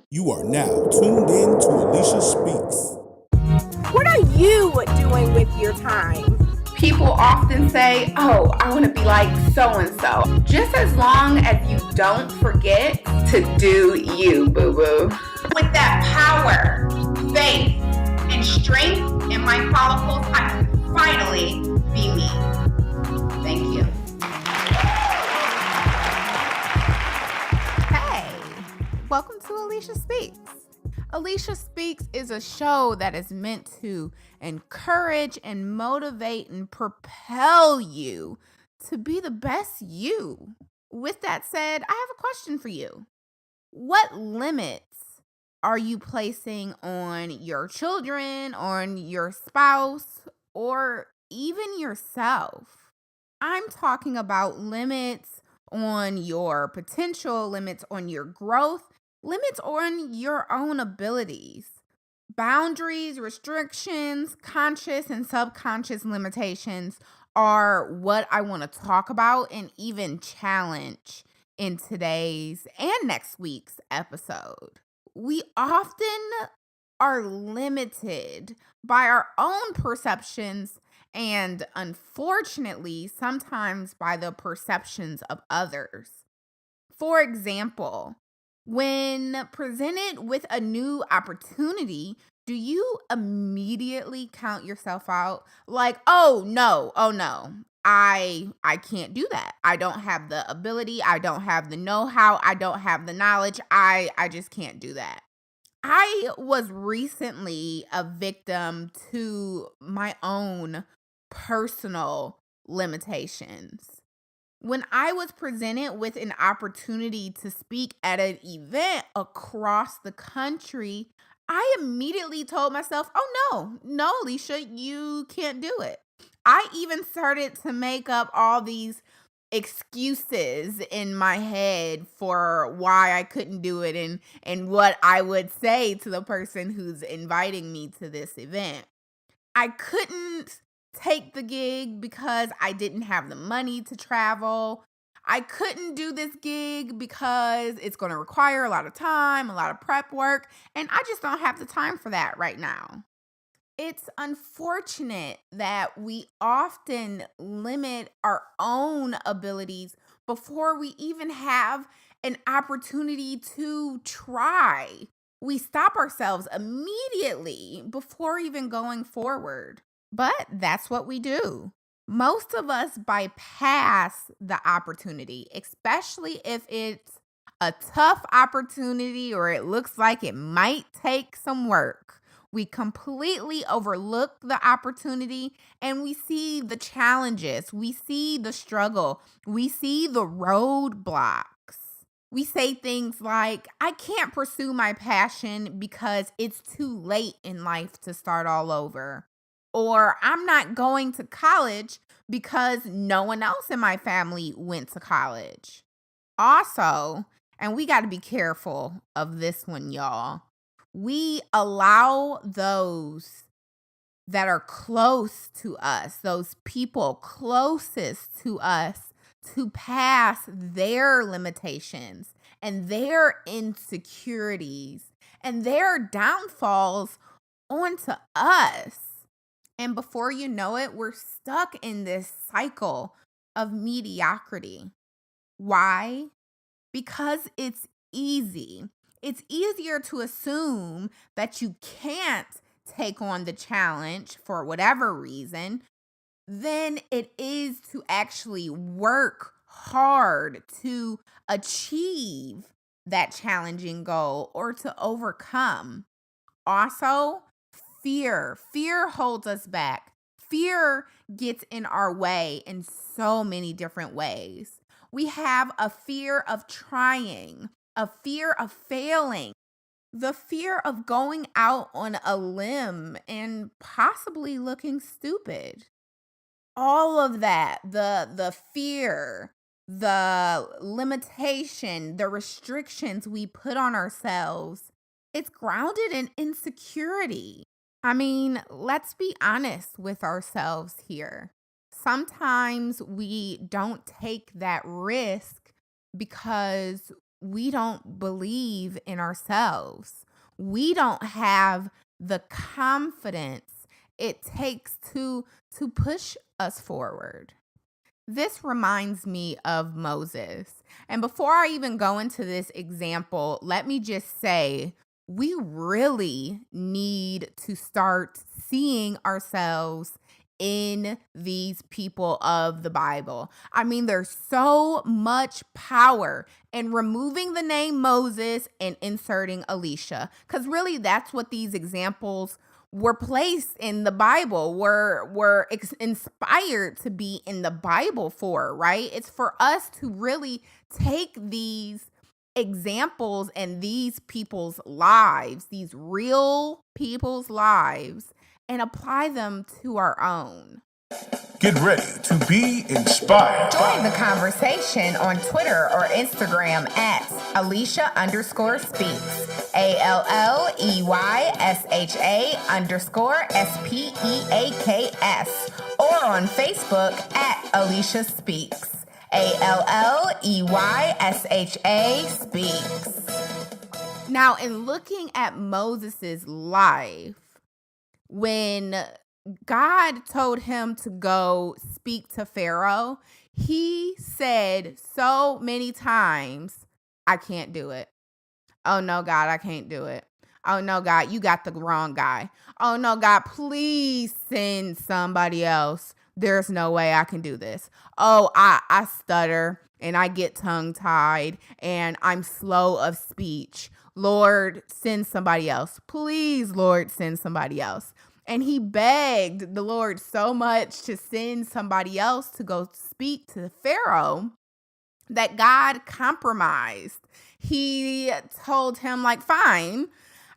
You are now tuned in to Alleysha Speaks. What are you doing with your time? People often say, oh, I want to be like so-and-so. Just as long as you don't forget to do you, boo-boo. With that power, faith, and strength in my follicles, I can finally be me. Thank you. Welcome to Alleysha Speaks. Alleysha Speaks is a show that is meant to encourage and motivate and propel you to be the best you. With that said, I have a question for you. What limits are you placing on your children, on your spouse, or even yourself? I'm talking about limits on your potential, limits on your growth, limits on your own abilities. Boundaries, restrictions, conscious and subconscious limitations are what I want to talk about and even challenge in today's and next week's episode. We often are limited by our own perceptions and, unfortunately, sometimes by the perceptions of others. For example, when presented with a new opportunity, do you immediately count yourself out? Like, oh no, I can't do that. I don't have the ability, I don't have the know-how, I don't have the knowledge. I just can't do that. I was recently a victim to my own personal limitations. When I was presented with an opportunity to speak at an event across the country, I immediately told myself, oh no, Alleysha, you can't do it. I even started to make up all these excuses in my head for why I couldn't do it and what I would say to the person who's inviting me to this event. I couldn't take the gig because I didn't have the money to travel. I couldn't do this gig because it's going to require a lot of time, a lot of prep work, and I just don't have the time for that right now. It's unfortunate that we often limit our own abilities before we even have an opportunity to try. We stop ourselves immediately before even going forward. But that's what we do. Most of us bypass the opportunity, especially if it's a tough opportunity or it looks like it might take some work. We completely overlook the opportunity and we see the challenges, we see the struggle, we see the roadblocks. We say things like, I can't pursue my passion because it's too late in life to start all over. Or I'm not going to college because no one else in my family went to college. Also, and we got to be careful of this one, y'all. We allow those that are close to us, those people closest to us, to pass their limitations and their insecurities and their downfalls onto us. And before you know it, we're stuck in this cycle of mediocrity. Why? Because it's easy. It's easier to assume that you can't take on the challenge for whatever reason than it is to actually work hard to achieve that challenging goal or to overcome. Also, fear holds us back. Fear gets in our way in so many different ways. We have a fear of trying, a fear of failing, the fear of going out on a limb and possibly looking stupid. All of that, the fear, the limitation, the restrictions we put on ourselves, it's grounded in insecurity. I mean, let's be honest with ourselves here. Sometimes we don't take that risk because we don't believe in ourselves. We don't have the confidence it takes to push us forward. This reminds me of Moses. And before I even go into this example, let me just say we really need to start seeing ourselves in these people of the Bible. I mean, there's so much power in removing the name Moses and inserting Alleysha, because really that's what these examples were placed in the Bible, were inspired to be in the Bible for, right? It's for us to really take these examples and these people's lives, these real people's lives, and apply them to our own. Get ready to be inspired. Join the conversation on Twitter or Instagram at Alleysha_speaks. ALLEYSHA_SPEAKS. Or on Facebook at Alleysha Speaks. ALLEYSHA Speaks. Now, in looking at Moses' life, when God told him to go speak to Pharaoh, he said so many times, I can't do it. Oh no, God, I can't do it. Oh no, God, you got the wrong guy. Oh no, God, please send somebody else. There's no way I can do this. Oh, I stutter and I get tongue tied and I'm slow of speech. Lord, send somebody else. Please, Lord, send somebody else. And he begged the Lord so much to send somebody else to go speak to Pharaoh that God compromised. He told him, like, fine,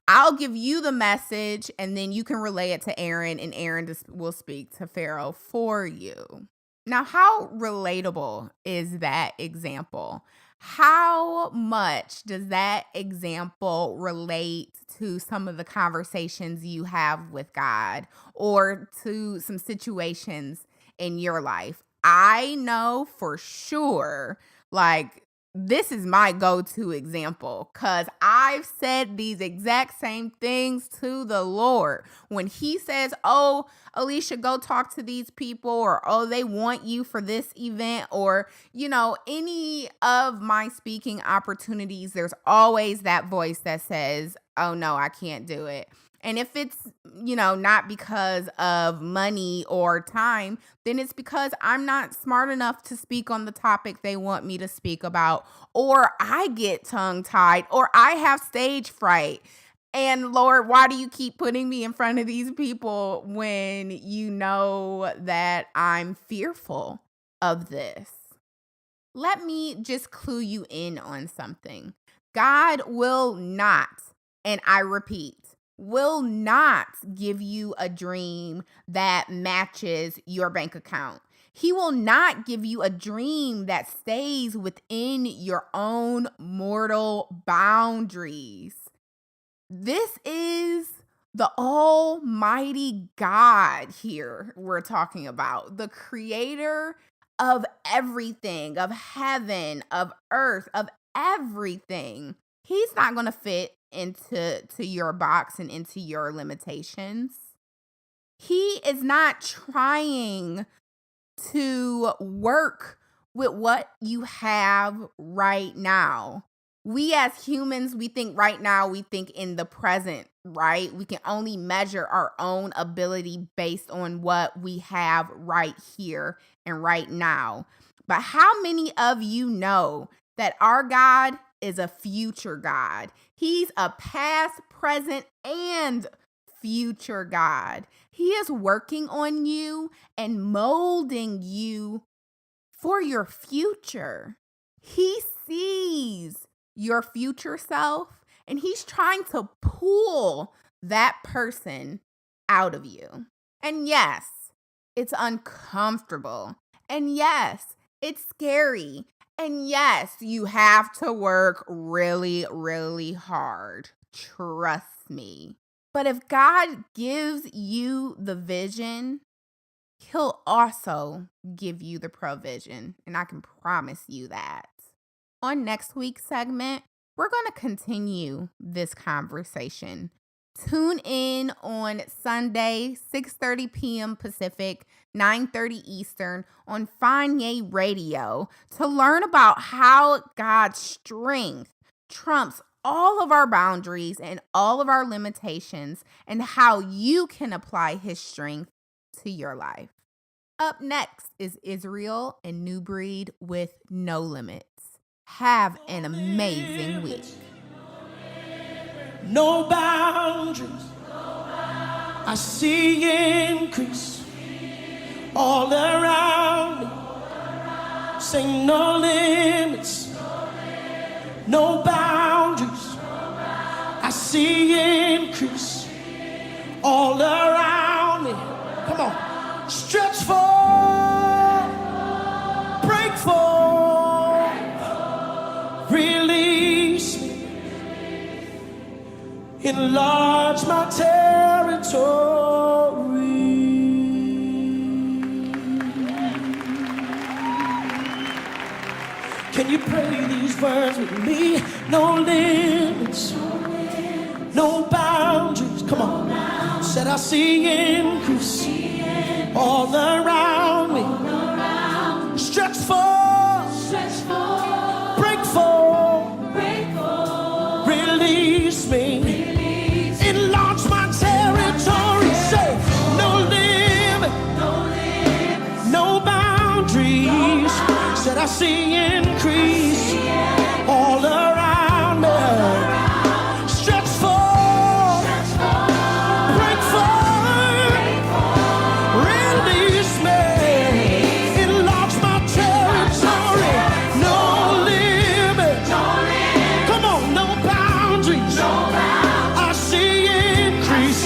I'll give you the message and then you can relay it to Aaron and Aaron will speak to Pharaoh for you. Now, how relatable is that example? How much does that example relate to some of the conversations you have with God or to some situations in your life? I know for sure, like, this is my go-to example because I've said these exact same things to the Lord. When he says, oh, Alleysha, go talk to these people, or, oh, they want you for this event, or, any of my speaking opportunities, there's always that voice that says, oh, no, I can't do it. And if it's, not because of money or time, then it's because I'm not smart enough to speak on the topic they want me to speak about, or I get tongue-tied, or I have stage fright. And Lord, why do you keep putting me in front of these people when you know that I'm fearful of this? Let me just clue you in on something. God will not, and I repeat, will not give you a dream that matches your bank account. He will not give you a dream that stays within your own mortal boundaries. This is the Almighty God here we're talking about, the creator of everything, of heaven, of earth, of everything. He's not going to fit into your box and into your limitations. He is not trying to work with what you have right now. We as humans, we think right now, we think in the present, right? We can only measure our own ability based on what we have right here and right now. But how many of you know that our God is a future God? He's a past, present, and future God. He is working on you and molding you for your future. He sees your future self and he's trying to pull that person out of you. And yes, it's uncomfortable. And yes, it's scary. And yes, you have to work really, really hard. Trust me. But if God gives you the vision, He'll also give you the provision, and I can promise you that. On next week's segment, we're going to continue this conversation. Tune in on Sunday, 6:30 p.m. Pacific, 9:30 Eastern on Fanye Radio to learn about how God's strength trumps all of our boundaries and all of our limitations and how you can apply his strength to your life. Up next is Israel and New Breed with No Limits. Have an amazing week. No boundaries, I see increase all around me. Say no limits, no boundaries, I see increase all around me. Come on, stretch forth, break forth, release me. Enlarge my territory. Can you pray these words with me? No limits, no boundaries. Come on. Said I see increase all around me. Stretch forth, break forth, release me. Enlarge my territory. Say no limit, no boundaries. Said I see increase all around me. Stretch forth, break forth, release me. Enlarge my territory. No limit, come on, no boundaries. I see increase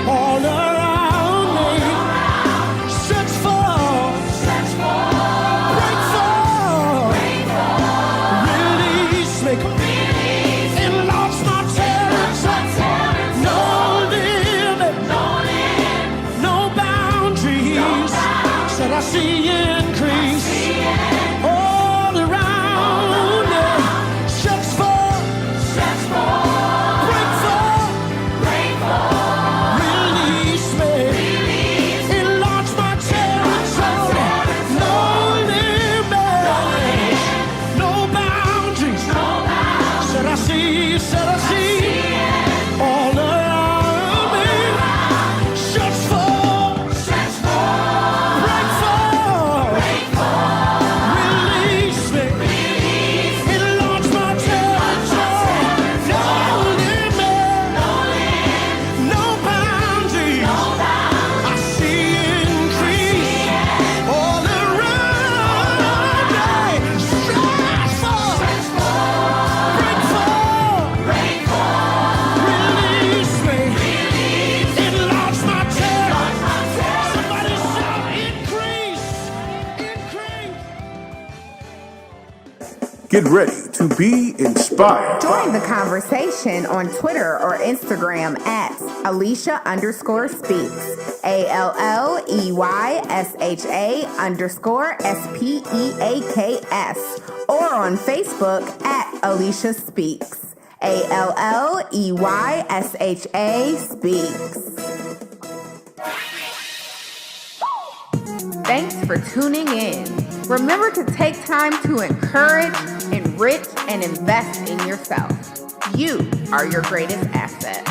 all around me. Stretch forth, break forth, release me. Come on. Enlarge my territory. No limit, no boundaries. Said I see increase all around me. Stretch forth, break forth, release me. Enlarge my territory. No limit, no boundaries. Said I see all around me. Stretch forth, break forth, release me. Enlarge my territory. No limit, no boundaries. I see increase all around me. Stretch forth, break forth, release me. Enlarge my territory. Somebody shout increase, increase. Get ready to be inspired. Join the conversation on Twitter or Instagram at Alleysha_speaks. ALLEYSHA_SPEAKS. Or on Facebook at Alleysha Speaks. ALLEYSHA Speaks. Thanks for tuning in. Remember to take time to encourage, enrich, and invest in yourself. You are your greatest asset.